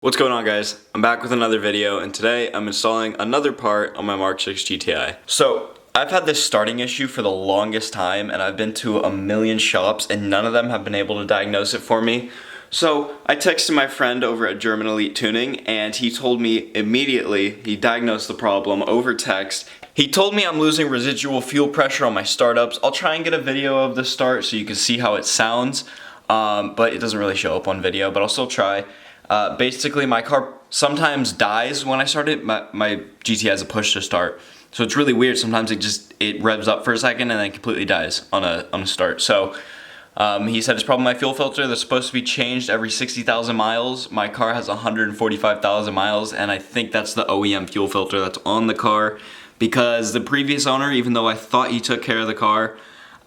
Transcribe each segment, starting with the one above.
What's going on, guys? I'm back with another video, and today I'm installing another part on my MK6 GTI. So I've had this starting issue for the longest time, and I've been to a million shops and none of them have been able to diagnose it for me. So I texted my friend over at German Elite Tuning, and he told me immediately, he diagnosed the problem over text. He told me I'm losing residual fuel pressure on my startups. I'll try and get a video of the start so you can see how it sounds, but it doesn't really show up on video, but I'll still try. Basically, my car sometimes dies when I start it. My GTI has a push to start, so it's really weird. Sometimes it revs up for a second and then completely dies on a start. So he said it's probably my fuel filter that's supposed to be changed every 60,000 miles. My car has 145,000 miles, and I think that's the OEM fuel filter that's on the car, because the previous owner, even though I thought he took care of the car,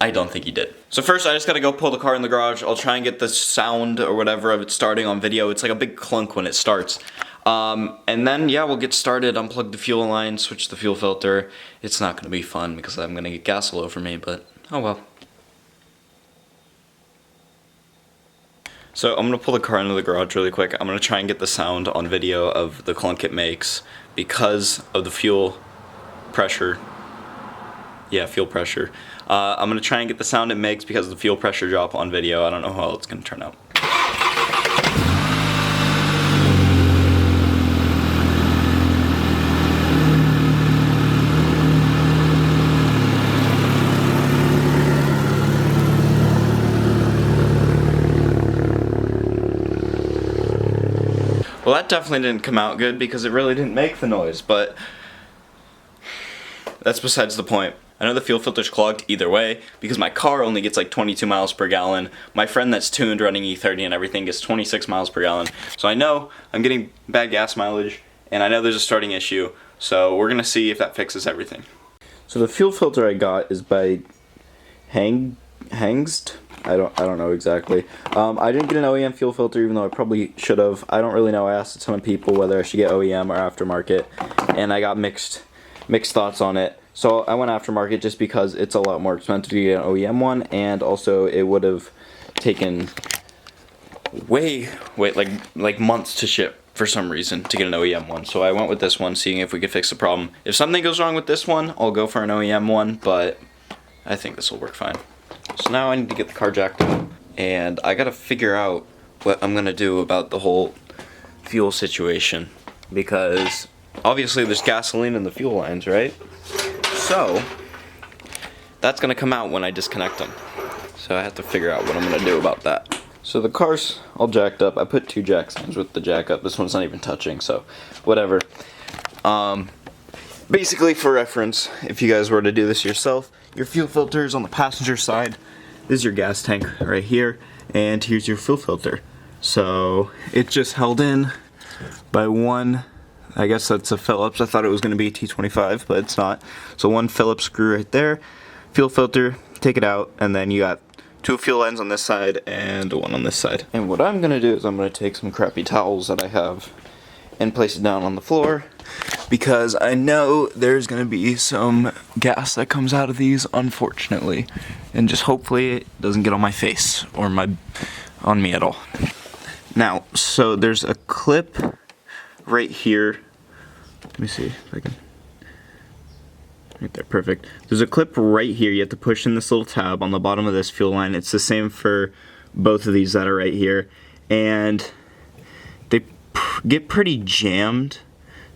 I don't think he did. So first, I just gotta go pull the car in the garage. I'll try and get the sound or whatever of it starting on video. It's like a big clunk when it starts. And then, yeah, we'll get started, unplug the fuel line, switch the fuel filter. It's not gonna be fun because I'm gonna get gas all over me, but oh well. So I'm gonna pull the car into the garage really quick. I'm gonna try and get the sound on video of the clunk it makes because of the fuel pressure. Yeah, fuel pressure. I'm going to try and get the sound it makes because of the fuel pressure drop on video. I don't know how it's going to turn out. Well, that definitely didn't come out good because it really didn't make the noise, but that's besides the point. I know the fuel filter's clogged either way because my car only gets like 22 miles per gallon. My friend that's tuned running E30 and everything gets 26 miles per gallon. So I know I'm getting bad gas mileage, and I know there's a starting issue. So we're gonna see if that fixes everything. So the fuel filter I got is by Hengst. I don't know exactly. I didn't get an OEM fuel filter, even though I probably should have. I don't really know. I asked a ton of people whether I should get OEM or aftermarket, and I got mixed thoughts on it. So I went aftermarket just because it's a lot more expensive to get an OEM one, and also it would have taken like months to ship for some reason to get an OEM one. So I went with this one, seeing if we could fix the problem. If something goes wrong with this one, I'll go for an OEM one, but I think this will work fine. So now I need to get the car jacked up, and I gotta figure out what I'm gonna do about the whole fuel situation, because obviously there's gasoline in the fuel lines, right? So that's gonna come out when I disconnect them. So I have to figure out what I'm gonna do about that. So the car's all jacked up. I put two jack stands with the jack up. This one's not even touching, so whatever. Basically, for reference, if you guys were to do this yourself, your fuel filter is on the passenger side. This is your gas tank right here, and here's your fuel filter. So it's just held in by one, I guess that's a Phillips. I thought it was going to be a T25, but it's not. So one Phillips screw right there, fuel filter, take it out, and then you got two fuel lines on this side and one on this side. And what I'm going to do is I'm going to take some crappy towels that I have and place it down on the floor, because I know there's going to be some gas that comes out of these, unfortunately. And just hopefully it doesn't get on my face or on me at all. Now, so there's a clip right here. Let me see if I can. Right there, perfect. There's a clip right here. You have to push in this little tab on the bottom of this fuel line. It's the same for both of these that are right here. And they get pretty jammed.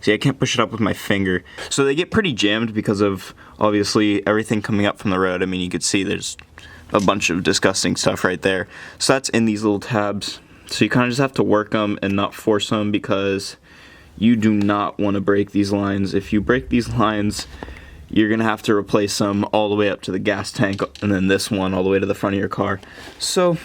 See, I can't push it up with my finger. So they get pretty jammed because of, obviously, everything coming up from the road. I mean, you could see there's a bunch of disgusting stuff right there. So that's in these little tabs. So you kind of just have to work them and not force them, because you do not want to break these lines. If you break these lines, you're going to have to replace them all the way up to the gas tank, and then this one all the way to the front of your car. So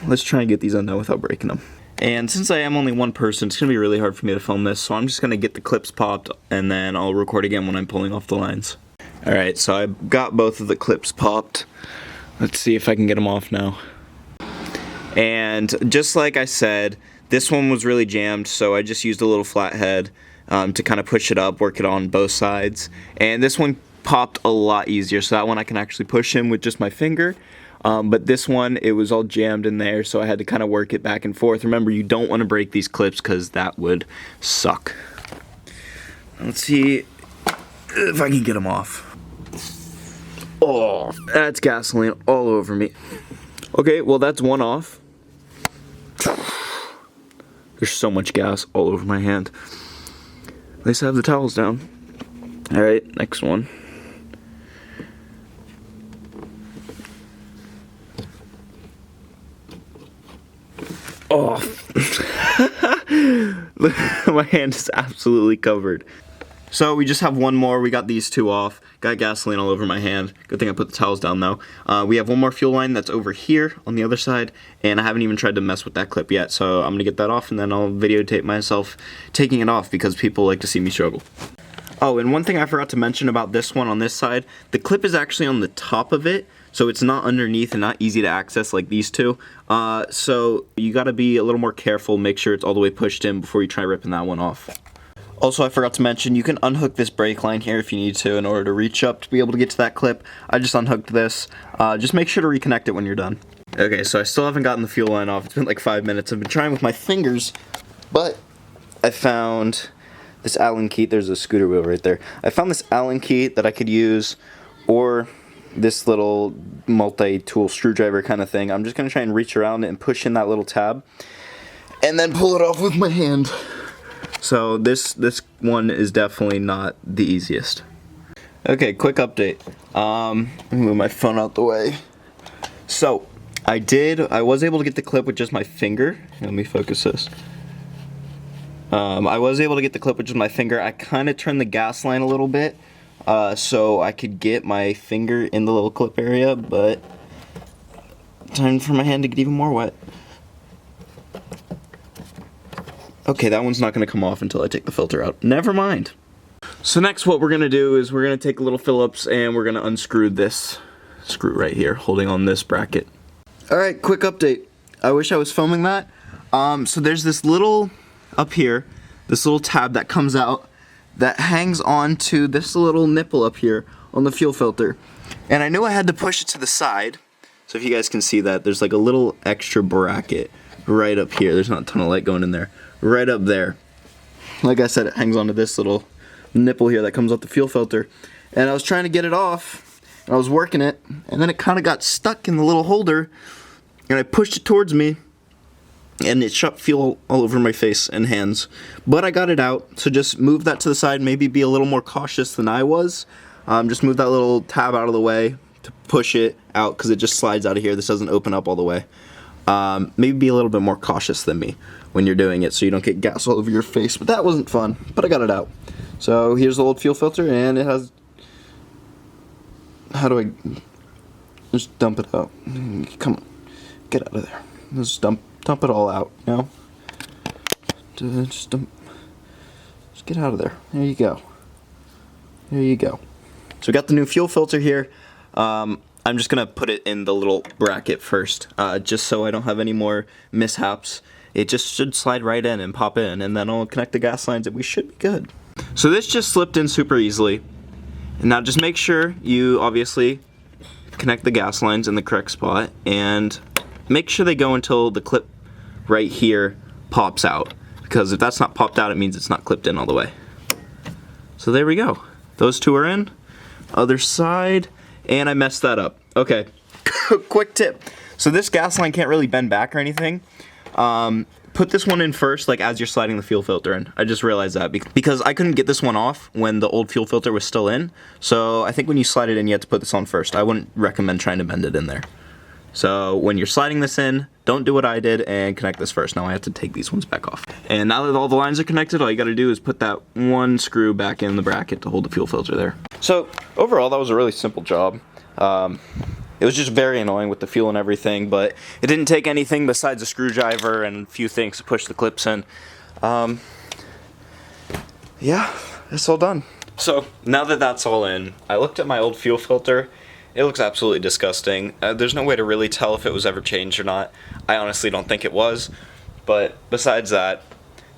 let's try and get these undone without breaking them. And since I am only one person, it's going to be really hard for me to film this, so I'm just going to get the clips popped, and then I'll record again when I'm pulling off the lines. Alright, so I got both of the clips popped. Let's see if I can get them off now. And just like I said, this one was really jammed, so I just used a little flathead to kind of push it up, work it on both sides. And this one popped a lot easier, so that one I can actually push in with just my finger. But this one, it was all jammed in there, so I had to kind of work it back and forth. Remember, you don't want to break these clips because that would suck. Let's see if I can get them off. Oh, that's gasoline all over me. Okay, well that's one off. There's so much gas all over my hand. At least I have the towels down. Alright, next one. Oh, my hand is absolutely covered. So we just have one more. We got these two off. Got gasoline all over my hand. Good thing I put the towels down though. We have one more fuel line that's over here on the other side, and I haven't even tried to mess with that clip yet. So I'm gonna get that off, and then I'll videotape myself taking it off because people like to see me struggle. Oh, and one thing I forgot to mention about this one on this side, the clip is actually on the top of it, so it's not underneath and not easy to access like these two. So you gotta be a little more careful, make sure it's all the way pushed in before you try ripping that one off. Also, I forgot to mention, you can unhook this brake line here if you need to in order to reach up to be able to get to that clip. I just unhooked this. Just make sure to reconnect it when you're done. Okay, so I still haven't gotten the fuel line off. It's been like 5 minutes. I've been trying with my fingers, but I found this Allen key. There's a scooter wheel right there. I found this Allen key that I could use, or this little multi-tool screwdriver kind of thing. I'm just going to try and reach around it and push in that little tab, and then pull it off with my hand. So this one is definitely not the easiest. Okay, quick update. Let me move my phone out the way. So I was able to get the clip with just my finger. Let me focus this. I was able to get the clip with just my finger. I kind of turned the gas line a little bit so I could get my finger in the little clip area, but time for my hand to get even more wet. Okay, that one's not going to come off until I take the filter out. Never mind. So next what we're going to do is we're going to take a little Phillips and we're going to unscrew this screw right here, holding on this bracket. Alright, quick update. I wish I was filming that. So there's this little, up here, this little tab that comes out that hangs on to this little nipple up here on the fuel filter. And I knew I had to push it to the side. So if you guys can see that, there's like a little extra bracket right up here. There's not a ton of light going in there. Right up there. Like I said, it hangs onto this little nipple here that comes off the fuel filter. And I was trying to get it off, and I was working it, and then it kind of got stuck in the little holder, and I pushed it towards me, and it shot fuel all over my face and hands. But I got it out, so just move that to the side, maybe be a little more cautious than I was. Just move that little tab out of the way to push it out, because it just slides out of here. This doesn't open up all the way. Maybe be a little bit more cautious than me when you're doing it so you don't get gas all over your face. But that wasn't fun, but I got it out. So here's the old fuel filter, and it has, how do I just dump it out? Come on, get out of there. Just dump it all out, you know? Just get out of there. There you go. There you go. So we got the new fuel filter here. I'm just gonna put it in the little bracket first, just so I don't have any more mishaps. It just should slide right in and pop in, and then I'll connect the gas lines and we should be good. So this just slipped in super easily. And now just make sure you obviously connect the gas lines in the correct spot, and make sure they go until the clip right here pops out, because if that's not popped out, it means it's not clipped in all the way. So there we go. Those two are in. Other side. And I messed that up. Okay, quick tip. So this gas line can't really bend back or anything. Put this one in first, like as you're sliding the fuel filter in. I just realized that because I couldn't get this one off when the old fuel filter was still in. So I think when you slide it in, you have to put this on first. I wouldn't recommend trying to bend it in there. So when you're sliding this in, don't do what I did and connect this first. Now I have to take these ones back off. And now that all the lines are connected, all you gotta do is put that one screw back in the bracket to hold the fuel filter there. So overall, that was a really simple job. It was just very annoying with the fuel and everything, but it didn't take anything besides a screwdriver and a few things to push the clips in. Yeah, it's all done. So now that that's all in, I looked at my old fuel filter. It looks absolutely disgusting. There's no way to really tell if it was ever changed or not. I honestly don't think it was. But besides that,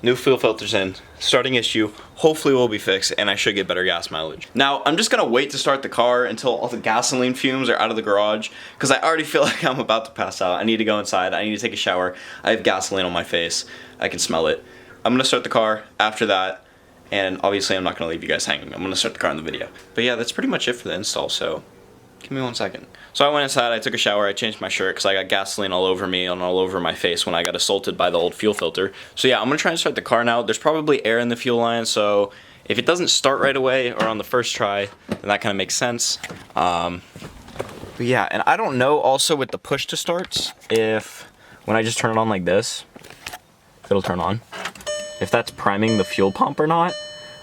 New fuel filter's in. Starting issue hopefully will be fixed, and I should get better gas mileage. Now, I'm just gonna wait to start the car until all the gasoline fumes are out of the garage, because I already feel like I'm about to pass out. I need to go inside. I need to take a shower. I have gasoline on my face. I can smell it. I'm gonna start the car after that, and obviously I'm not gonna leave you guys hanging. I'm gonna start the car in the video. But yeah, that's pretty much it for the install, so give me 1 second. So I went inside, I took a shower, I changed my shirt because I got gasoline all over me and all over my face when I got assaulted by the old fuel filter. So yeah, I'm gonna try and start the car now. There's probably air in the fuel line, so if it doesn't start right away or on the first try, then that kind of makes sense. But yeah, and I don't know also with the push to starts if when I just turn it on like this, it'll turn on. If that's priming the fuel pump or not,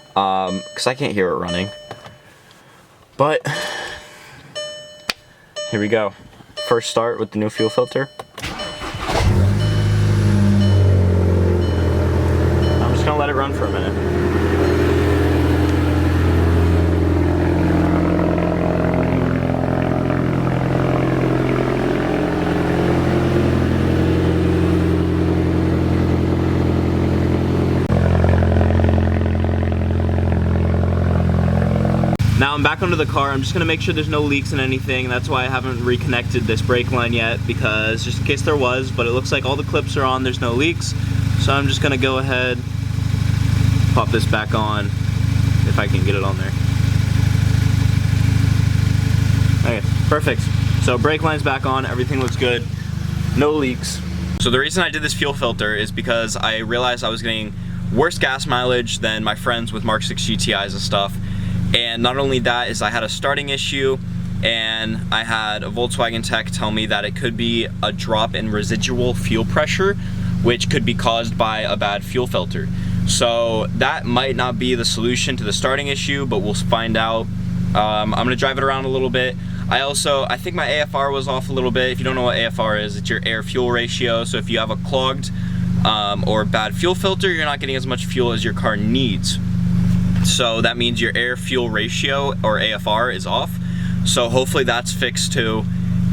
because I can't hear it running. But here we go. First start with the new fuel filter. I'm just gonna let it run for a minute. Now I'm back under the car. I'm just gonna make sure there's no leaks in anything. That's why I haven't reconnected this brake line yet, because just in case there was, but it looks like all the clips are on, there's no leaks. So I'm just gonna go ahead, pop this back on, if I can get it on there. Okay, perfect. So brake line's back on, everything looks good, no leaks. So the reason I did this fuel filter is because I realized I was getting worse gas mileage than my friends with Mark 6 GTIs and stuff. And not only that, is I had a starting issue, and I had a Volkswagen tech tell me that it could be a drop in residual fuel pressure, which could be caused by a bad fuel filter. So that might not be the solution to the starting issue, but we'll find out. I'm gonna drive it around a little bit. I think my AFR was off a little bit. If you don't know what AFR is, it's your air fuel ratio. So if you have a clogged or bad fuel filter, you're not getting as much fuel as your car needs. So that means your air fuel ratio, or AFR, is off. So hopefully that's fixed too,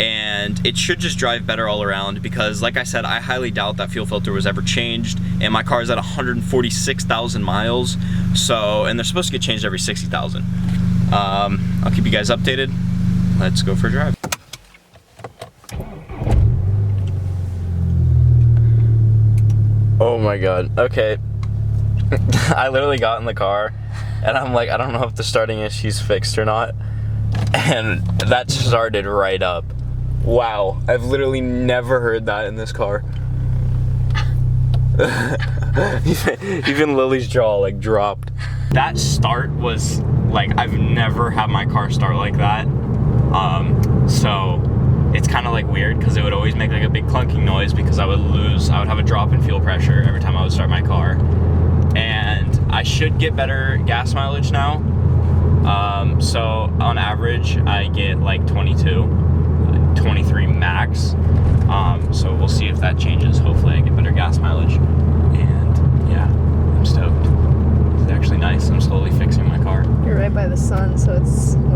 and it should just drive better all around, because like I said, I highly doubt that fuel filter was ever changed, and my car is at 146,000 miles, so, and they're supposed to get changed every 60,000. I'll keep you guys updated. Let's go for a drive. Oh my god, okay. I literally got in the car and I'm like, I don't know if the starting issue's fixed or not. And that started right up. Wow, I've literally never heard that in this car. Even Lily's jaw like dropped. That start was like, I've never had my car start like that. So it's kind of like weird, because it would always make like a big clunking noise, because I would have a drop in fuel pressure every time I would start my car. And I should get better gas mileage now. So on average, I get like 22, 23 max. So we'll see if that changes. Hopefully I get better gas mileage. And yeah, I'm stoked. It's actually nice. I'm slowly fixing my car. You're right by the sun, so it's a